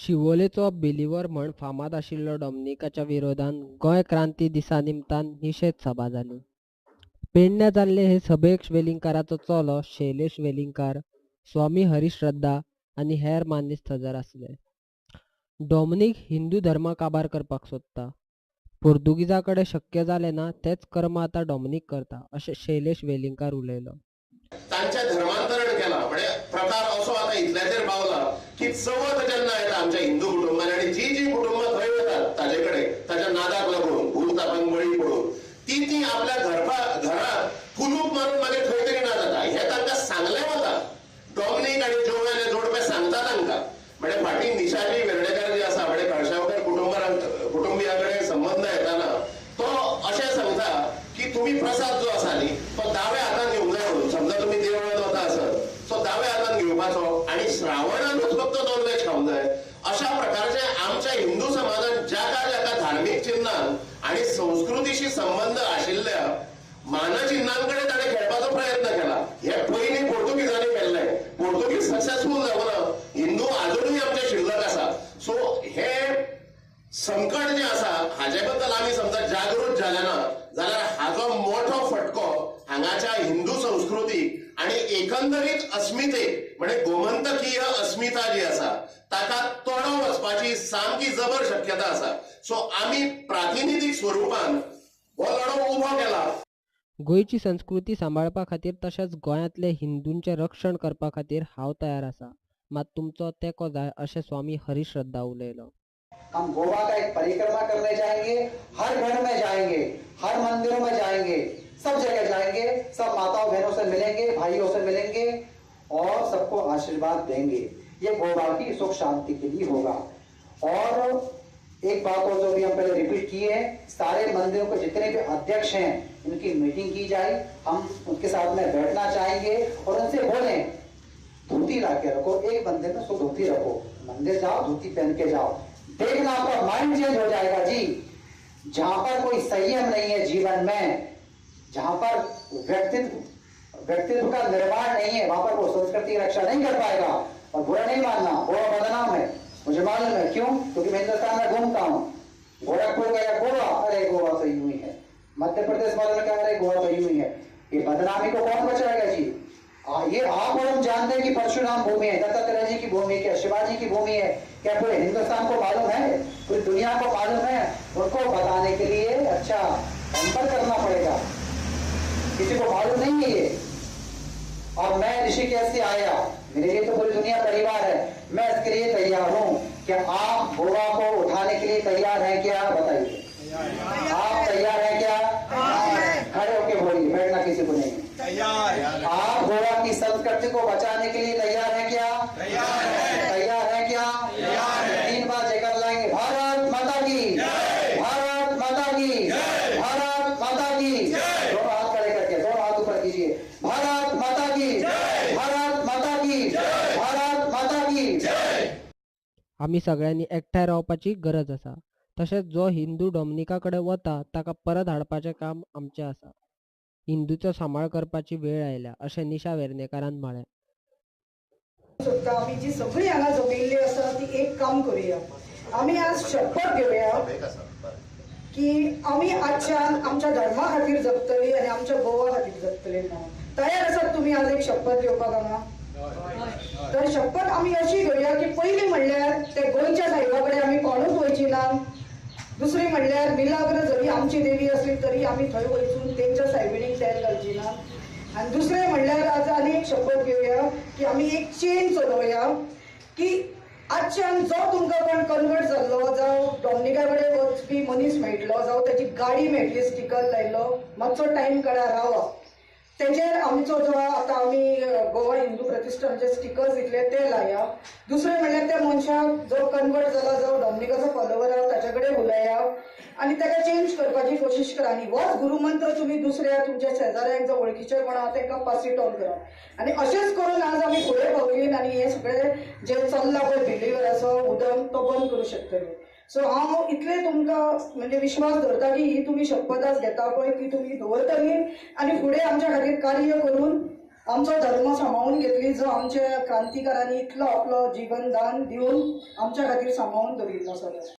शिवोलेचो believer म्हण फामाद आशिल्लो डॉमनिकाच्या विरोधात गोंय क्रांती दिसा निमतान निशेध सभा जाली. पेडण्यां जाल्ले हे सभेक वेलिंगकाराचो चलो शैलेश वेलिंगकार, स्वामी हरिश्रद्धा आनी हेर मानेस्त हजर आसले. डॉमनीक हिंदू धर्म काबार करपाक सोदता. पोर्तुगीजां कडेन शक्य जालें ना तेच कर्म आतां डॉमनीक करता अशें शैलेश वेलिंगकार उलयलो. तांचे धर्मांतरण केला म्हणजे प्रकार असो आता इतल्याचेर पावला की चवथ जेन्ना येता आमच्या हिंदू कुटुंबान आणि जी जी कुटुंब थंय येतात ताचे कडेन ताच्या नादाक लागून भूल तापांक बळी पडून ती आपल्या घरात कुलूप मारून मागीर खंय तरी ना जाता हे तांकां सांगलें वता. डॉमनीक आनी जोवान हे जोडपे सांगता तांकां म्हणजे फाटीं निशाजी वेर्णेकार जी आसा म्हणजे कळशावकर कुटुंबिया कडेन संबंद येताना तो अशें सांगता की तुम्ही प्रसाद जो आसा न्ही तो दावे हातान घेवंक जाय म्हणून. समजा तुम्ही देवळांत वता आसत तो दावे हातान घेवपाचो आणि श्रावणानूच फक्त नॉनव्हेज खावंक जाय अशा प्रकारचे आमच्या हिंदू समाजात ज्याका ज्याका धार्मीक चिन्हान आणि संस्कृतीशी संबंध आशिल्ल्या मानचिन्हांकडे ताणें खेळपाचो प्रयत्न केला. हे पयलीं पोर्तुगीजांनी केल्लें. पोर्तुगीज सक्सेसफूल जावना. हिंदू अजूनही आमचे शिल्लक आसा. सो हे संकट जे आसा हाचे बद्दल आमी समजा जागृत जाले ना जाल्यार हाचो मोठो फटको हांगाच्या हिंदू संस्कृतीक आणि एकंदरीत अस्मितेक म्हणजे गोमंतकीय अस्मिता जी आसा ताका तोडो वचपाची सामकी जबर शक्यता आसा. सो आमी प्रातिनिधीक स्वरुपान हो लढो उबो केला. गोंयची संस्कृती सांबाळपा खातीर तशेंच गोंयांतले हिंदूंचें रक्षण करपा खातीर हांव तयार आसा. मात तुमचो तेंको जाय अशें स्वामी हरिश्रद्धा उलयलो. हम गोवा का एक परिक्रमा करने जाएंगे, हर घर में जाएंगे, हर मंदिरों में जाएंगे, सब जगह जाएंगे, सब माताओं बहनों से मिलेंगे, भाइयों से मिलेंगे और सबको आशीर्वाद देंगे. ये गोवा की सुख शांति के लिए होगा. और एक बात और जो भी हम पहले रिपीट किए हैं, सारे मंदिरों के जितने भी अध्यक्ष हैं उनकी मीटिंग की जाए. हम उनके साथ में बैठना चाहेंगे और उनसे बोलें धोती ला के रखो, एक मंदिर में 100 धोती रखो, मंदिर जाओ धोती पहन के जाओ. देखना आपका माइंड चेंज हो जाएगा जी. जहां पर कोई संयम नहीं है जीवन में, जहां पर व्यक्तित्व का निर्माण नहीं है, वहां पर वो संस्कृति की रक्षा नहीं कर पाएगा. और बुरा नहीं मानना, गोवा बदनाम है, मुझे मालूम है. क्यों? क्योंकि मैं हिंदुस्तान में घूमता हूँ. गोरखपुर गया गोवा, अरे गोवा तो यूं ही है. मध्य प्रदेश वालों ने कहा अरे गोवा तो यूं ही है. ये बदनामी को कौन बचाएगा जी? ये आप और हम जानते हैं कि परशुराम भूमि है, दत्तात्रेय जी की भूमि है, क्या शिवाजी की भूमि है, क्या पूरे हिंदुस्तान को मालूम है, पूरी दुनिया को मालूम है. उनको बताने के लिए अच्छा संपर्क करना पड़ेगा. किसी को मालूम नहीं है ये. और मैं ऋषिकेश से आया, मेरे लिए तो पूरी दुनिया परिवार है. मैं इसके लिए तैयार हूँ. क्या आप गोवा को उठाने के लिए तैयार हैं क्या? बताइए, आप तैयार हैं क्या? खड़े होके बोलिए, बैठना किसी को नहीं. आप गोवा की संस्कृति को बचाने के लिए तैयार हैं क्या? तैयार हैं क्या? 3 बार जयकार लाएंगे. भारत माता की, भारत माता की, भारत माता की. दोनों हाथ खड़े करके, दोनों हाथ ऊपर कीजिए. भारत माता की, भारत माता की, भारत माता की. आमी सगळ्यांनी एकठांय रावपाची गरज आसा. तशेंच जो हिंदू डॉमनिका कडेन वता ताका परत हाडपाचें काम आमचें आसा. हिंदूचो सांबाळ करपाची वेळ आयल्या अशें निशा वेर्णेकारान म्हळें. सोदता आमी जी सगळी हांगा जमिल्ली आसा ती एक काम करुया. आमी आज शपथ घेवया की आमी आजच्यान आमच्या धर्मा खातीर जगतली आनी आमच्या गोवा खातीर जगतली म्हणून. तयार आसात तुमी आज एक शपथ घेवपाक हांगा? तर शपथ आमी अशी घेवया की पयली म्हणल्यार ते गोंयच्या सायबा कडेन आमी कोणूच वयची ना. दुसरी म्हणल्यार मिलाग्र जरी आमची देवी असली तरी आमी थंय वचून तेंच्या सायबिणीक तेल घालची ना. आणि दुसरे म्हणल्यार आज आनी एक शपथ घेवया की आमी एक चेन चलोवया की आजच्यान जो तुमकां कोण कन्वर्ट जाल्लो जावं डॉमनिका कडेन वचपी मनीस मेळटलो जावं ताची गाडी मेळटली स्टिकर लायल्लो, मातसो टायम काडा रावा. तेजेर आमचो जो आतां आमी गोवा हिंदू प्रतिश्ठानचे स्टिकर्स दितले ते लाया. दुसरें म्हणल्यार त्या मनशाक जो कन्वर्ट जाला जावं डॉमनिकाचो फॉलोवर आहा ताचे कडेन उलया आनी ताका चेंज करपाची कोशिश करा. आनी होच गुरुमंत्र तुमी दुसऱ्या तुमच्या शेजाऱ्यांक जो वळखीचे कोण आहा तांकां पास इट ऑन करा. आनी अशेंच करून आज आमी फुडें पावलीन आनी हे सगळे जे चल्ला पळय बिलीवराचो उदक तो बंद करूं शकतले. सो हांव इतले तुमकां म्हणजे विश्वास धरता की ही तुमी शपथ आज घेता पळय ती तुमी दवरतली आनी फुडें आमच्या खातीर कार्य करून आमचो धर्म सांबाळून घेतली, जो आमच्या क्रांतिकारांनी इतलो आपलो जीवन दान दिवन आमच्या खातीर सांबाळून दवरिल्लो सगळो.